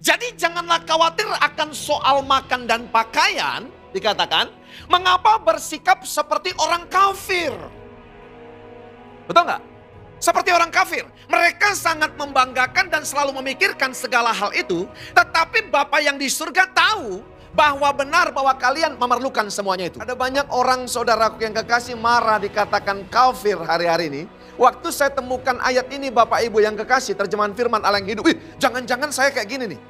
Jadi janganlah khawatir akan soal makan dan pakaian, dikatakan, mengapa bersikap seperti orang kafir? Betul nggak? Seperti orang kafir. Mereka sangat membanggakan dan selalu memikirkan segala hal itu. Tetapi Bapa yang di surga tahu bahwa benar bahwa kalian memerlukan semuanya itu. Ada banyak orang saudaraku yang kekasih marah dikatakan kafir hari-hari ini. Waktu saya temukan ayat ini Bapak Ibu yang kekasih, terjemahan firman Allah yang hidup. Jangan-jangan saya kayak gini nih.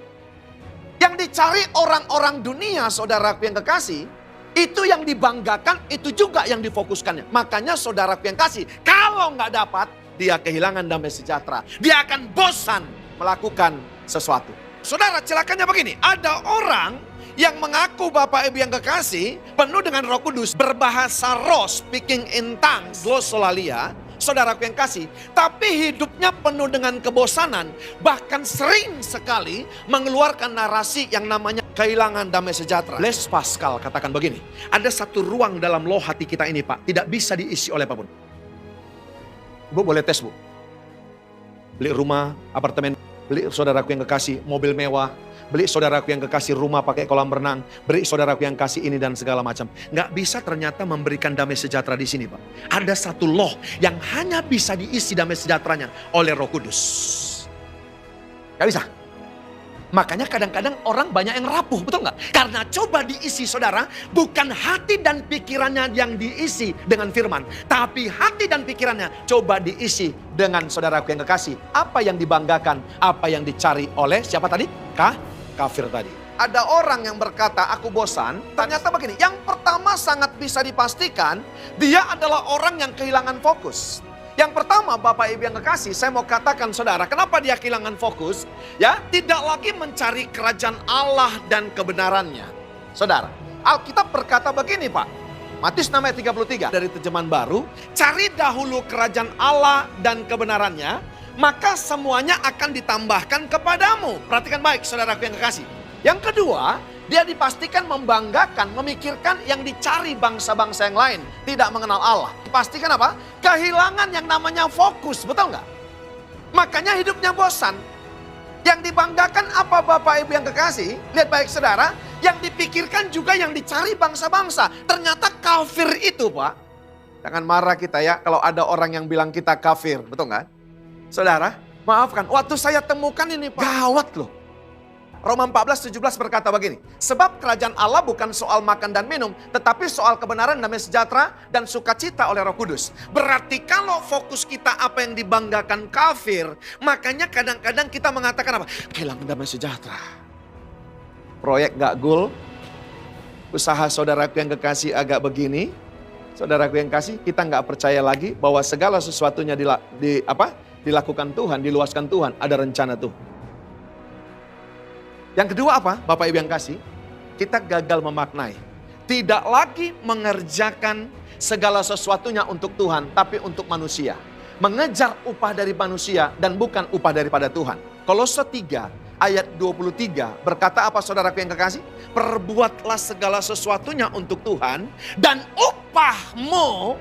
Yang dicari orang-orang dunia saudaraku yang kekasih, itu yang dibanggakan, itu juga yang difokuskannya. Makanya saudaraku yang kasih, kalau nggak dapat, dia kehilangan damai sejahtera. Dia akan bosan melakukan sesuatu. Saudara, celakanya begini, ada orang yang mengaku Bapak Ibu yang kekasih, penuh dengan Roh Kudus, berbahasa roh, speaking in tongues, glossolalia, saudaraku yang kasih, tapi hidupnya penuh dengan kebosanan, bahkan sering sekali mengeluarkan narasi yang namanya kehilangan damai sejahtera. Les Pascal katakan begini, ada satu ruang dalam loh hati kita ini Pak, tidak bisa diisi oleh apapun. Bu boleh tes Bu, beli rumah, apartemen, beli saudaraku yang kekasih, mobil mewah, beli saudaraku yang kekasih rumah pakai kolam renang, beli saudaraku yang kasih ini dan segala macam. Nggak bisa ternyata memberikan damai sejahtera di sini Pak. Ada satu loh yang hanya bisa diisi damai sejahteranya oleh Roh Kudus. Nggak bisa. Makanya kadang-kadang orang banyak yang rapuh, betul nggak? Karena coba diisi saudara, bukan hati dan pikirannya yang diisi dengan firman. Tapi hati dan pikirannya coba diisi dengan saudaraku yang kekasih. Apa yang dibanggakan, apa yang dicari oleh siapa tadi? Kafir tadi. Ada orang yang berkata aku bosan, ternyata begini. Yang pertama sangat bisa dipastikan, dia adalah orang yang kehilangan fokus. Yang pertama Bapak Ibu yang kekasih, saya mau katakan saudara, kenapa dia kehilangan fokus? Ya, tidak lagi mencari kerajaan Allah dan kebenarannya. Saudara, Alkitab berkata begini Pak, Matius 6 ayat 33 dari terjemahan baru, cari dahulu kerajaan Allah dan kebenarannya, maka semuanya akan ditambahkan kepadamu. Perhatikan baik saudaraku yang kekasih. Yang kedua, dia dipastikan membanggakan, memikirkan yang dicari bangsa-bangsa yang lain. Tidak mengenal Allah. Dipastikan apa? Kehilangan yang namanya fokus, betul nggak? Makanya hidupnya bosan. Yang dibanggakan apa Bapak Ibu yang kekasih? Lihat baik saudara, yang dipikirkan juga yang dicari bangsa-bangsa. Ternyata kafir itu Pak. Jangan marah kita ya kalau ada orang yang bilang kita kafir, betul nggak? Saudara, maafkan, waktu saya temukan ini Pak, gawat loh. Roma 14:17 berkata begini, sebab kerajaan Allah bukan soal makan dan minum, tetapi soal kebenaran, damai sejahtera, dan sukacita oleh Roh Kudus. Berarti kalau fokus kita apa yang dibanggakan kafir, makanya kadang-kadang kita mengatakan apa? Kehilangan damai sejahtera. Proyek gak goal, usaha saudaraku yang kekasih agak begini, saudaraku yang kasih, kita gak percaya lagi bahwa segala sesuatunya dilakukan Tuhan, diluaskan Tuhan, ada rencana Tuhan. Yang kedua apa? Bapak Ibu yang kasih, kita gagal memaknai. Tidak lagi mengerjakan segala sesuatunya untuk Tuhan, tapi untuk manusia. Mengejar upah dari manusia dan bukan upah daripada Tuhan. Kolose 3 ayat 23 berkata apa saudaraku yang kekasih? Perbuatlah segala sesuatunya untuk Tuhan dan upahmu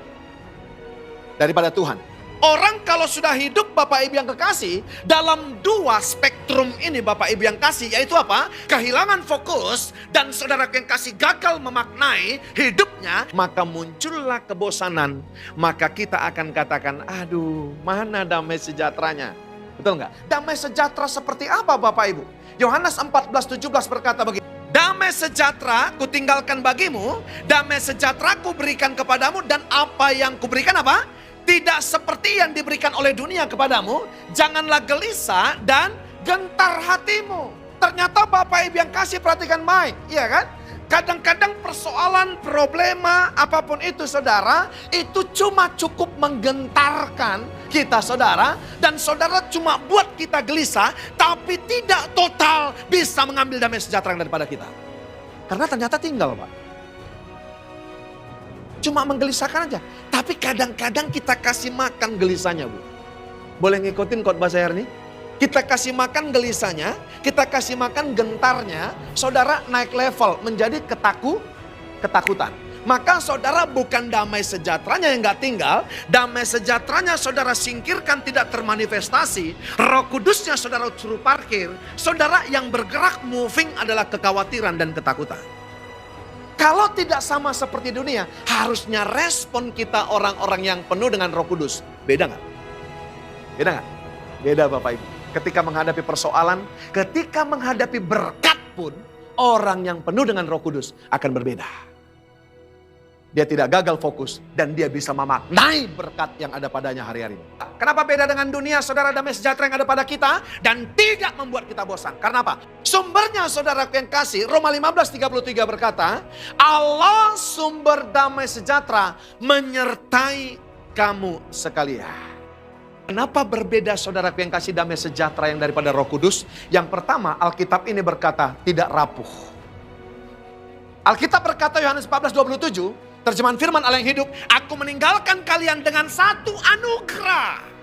daripada Tuhan. Orang kalau sudah hidup Bapak Ibu yang kekasih, dalam dua spektrum ini Bapak Ibu yang kasih, yaitu apa? Kehilangan fokus dan saudara yang kasih gagal memaknai hidupnya, maka muncullah kebosanan. Maka kita akan katakan, aduh mana damai sejahteranya? Betul nggak? Damai sejahtera seperti apa Bapak Ibu? Yohanes 14:17 berkata begini, damai sejahtera kutinggalkan bagimu, damai sejahtera kuberikan kepadamu, dan apa yang kuberikan apa? Tidak seperti yang diberikan oleh dunia kepadamu. Janganlah gelisah dan gentar hatimu. Ternyata Bapak Ibu yang kasih perhatikan baik. Iya kan? Kadang-kadang persoalan, problema, apapun itu saudara, itu cuma cukup menggentarkan kita saudara. Dan saudara cuma buat kita gelisah, tapi tidak total bisa mengambil damai sejahtera daripada kita. Karena ternyata tinggal Pak. Cuma menggelisahkan aja. Tapi kadang-kadang kita kasih makan gelisahnya Bu. Boleh ngikutin khotbah saya hari ini? Kita kasih makan gelisahnya, kita kasih makan gentarnya. Saudara naik level menjadi ketakutan. Maka saudara bukan damai sejahteranya yang gak tinggal. Damai sejahteranya saudara singkirkan, tidak termanifestasi. Roh Kudusnya saudara suruh parkir. Saudara yang bergerak moving adalah kekhawatiran dan ketakutan. Kalau tidak sama seperti dunia, harusnya respon kita orang-orang yang penuh dengan Roh Kudus. Beda gak? Beda gak? Beda Bapak Ibu. Ketika menghadapi persoalan, ketika menghadapi berkat pun, orang yang penuh dengan Roh Kudus akan berbeda. Dia tidak gagal fokus dan dia bisa memaknai berkat yang ada padanya hari-hari. Kenapa beda dengan dunia? Saudara, damai sejahtera yang ada pada kita dan tidak membuat kita bosan. Karena apa? Sumbernya saudara yang kasih, Roma 15:33 berkata, Allah sumber damai sejahtera menyertai kamu sekalian. Kenapa berbeda saudara yang kasih damai sejahtera yang daripada Roh Kudus? Yang pertama, Alkitab ini berkata tidak rapuh. Alkitab berkata Yohanes 14:27, terjemahan firman Allah yang hidup, aku meninggalkan kalian dengan satu anugerah.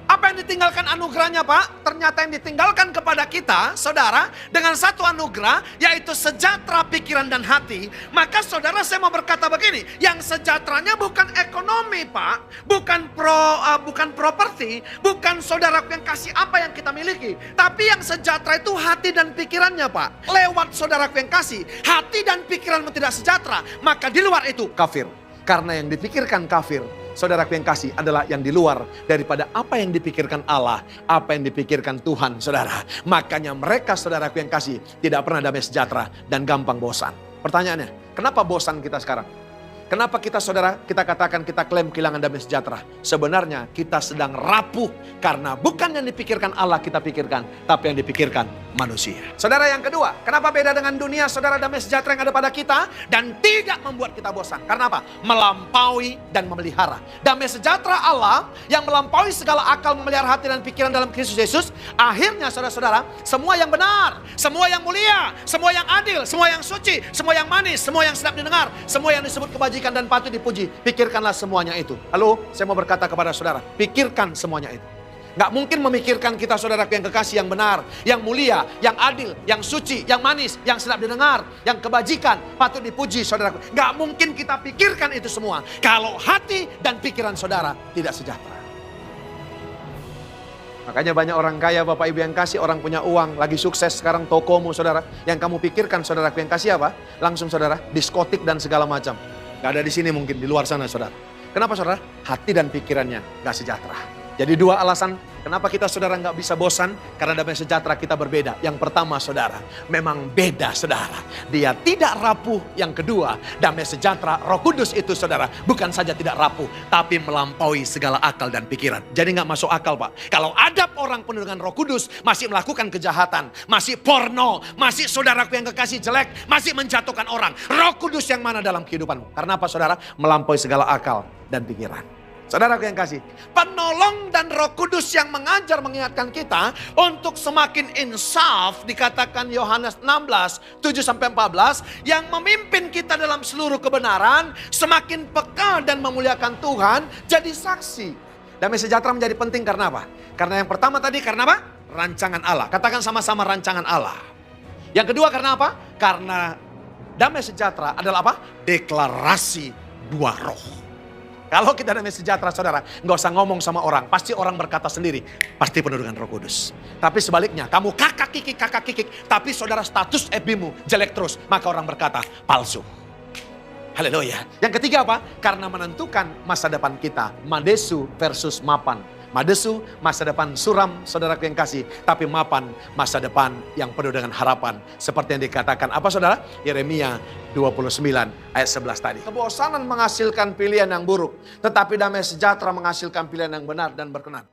Apa yang ditinggalkan anugerahnya Pak? Ternyata yang ditinggalkan kepada kita, saudara, dengan satu anugerah, yaitu sejahtera pikiran dan hati. Maka saudara, saya mau berkata begini, yang sejahteranya bukan ekonomi Pak, bukan properti, bukan saudara yang kasih apa yang kita miliki. Tapi yang sejahtera itu hati dan pikirannya Pak. Lewat saudara yang kasih, hati dan pikiranmu tidak sejahtera, maka di luar itu kafir. Karena yang dipikirkan kafir, saudara yang kasih, adalah yang di luar daripada apa yang dipikirkan Allah, apa yang dipikirkan Tuhan, saudara. Makanya mereka, saudara yang kasih, tidak pernah damai sejahtera dan gampang bosan. Pertanyaannya, kenapa bosan kita sekarang? Kenapa kita, saudara, kita katakan kita klaim kehilangan damai sejahtera? Sebenarnya kita sedang rapuh karena bukan yang dipikirkan Allah kita pikirkan, tapi yang dipikirkan manusia. Saudara, yang kedua, kenapa beda dengan dunia, saudara, damai sejahtera yang ada pada kita dan tidak membuat kita bosan? Karena apa? Melampaui dan memelihara. Damai sejahtera Allah yang melampaui segala akal, memelihara hati dan pikiran dalam Kristus Yesus. Akhirnya saudara-saudara, semua yang benar, semua yang mulia, semua yang adil, semua yang suci, semua yang manis, semua yang sedap didengar, semua yang disebut kebajikan dan patut dipuji, pikirkanlah semuanya itu. Halo, saya mau berkata kepada saudara, pikirkan semuanya itu. Gak mungkin memikirkan kita, saudara yang kekasih, yang benar, yang mulia, yang adil, yang suci, yang manis, yang sedap didengar, yang kebajikan, patut dipuji, saudara. Gak mungkin kita pikirkan itu semua kalau hati dan pikiran saudara tidak sejahtera. Makanya banyak orang kaya, Bapak Ibu yang kasih, orang punya uang, lagi sukses sekarang tokomu, saudara. Yang kamu pikirkan, saudara yang kasih apa? Langsung, saudara, diskotik dan segala macam. Gak ada di sini, mungkin di luar sana, saudara. Kenapa, saudara? Hati dan pikirannya gak sejahtera. Jadi dua alasan kenapa kita, saudara, nggak bisa bosan. Karena damai sejahtera kita berbeda. Yang pertama, saudara, memang beda, saudara. Dia tidak rapuh. Yang kedua, damai sejahtera Roh Kudus itu, saudara, bukan saja tidak rapuh, tapi melampaui segala akal dan pikiran. Jadi nggak masuk akal, Pak. Kalau ada orang penuh dengan Roh Kudus masih melakukan kejahatan, masih porno, masih saudara yang kekasih jelek, masih menjatuhkan orang. Roh Kudus yang mana dalam kehidupanmu? Karena apa, saudara? Melampaui segala akal dan pikiran. Saudara yang kasih, penolong dan Roh Kudus yang mengajar, mengingatkan kita untuk semakin insaf, dikatakan Yohanes 16, 7-14, yang memimpin kita dalam seluruh kebenaran, semakin peka dan memuliakan Tuhan, jadi saksi. Damai sejahtera menjadi penting karena apa? Karena yang pertama tadi, karena apa? Rancangan Allah. Katakan sama-sama, rancangan Allah. Yang kedua karena apa? Karena damai sejahtera adalah apa? Deklarasi dua roh. Kalau kita damai sejahtera, saudara, nggak usah ngomong sama orang. Pasti orang berkata sendiri, pasti penuh dengan Roh Kudus. Tapi sebaliknya, kamu kakak kikik, tapi saudara status FB-mu jelek terus, maka orang berkata palsu. Haleluya. Yang ketiga apa? Karena menentukan masa depan kita. Madesu versus mapan. Madesu, masa depan suram, saudara yang kasih. Tapi mapan, masa depan yang penuh dengan harapan. Seperti yang dikatakan apa, saudara? Yeremia 29 ayat 11 tadi. Kebosanan menghasilkan pilihan yang buruk, tetapi damai sejahtera menghasilkan pilihan yang benar dan berkenan.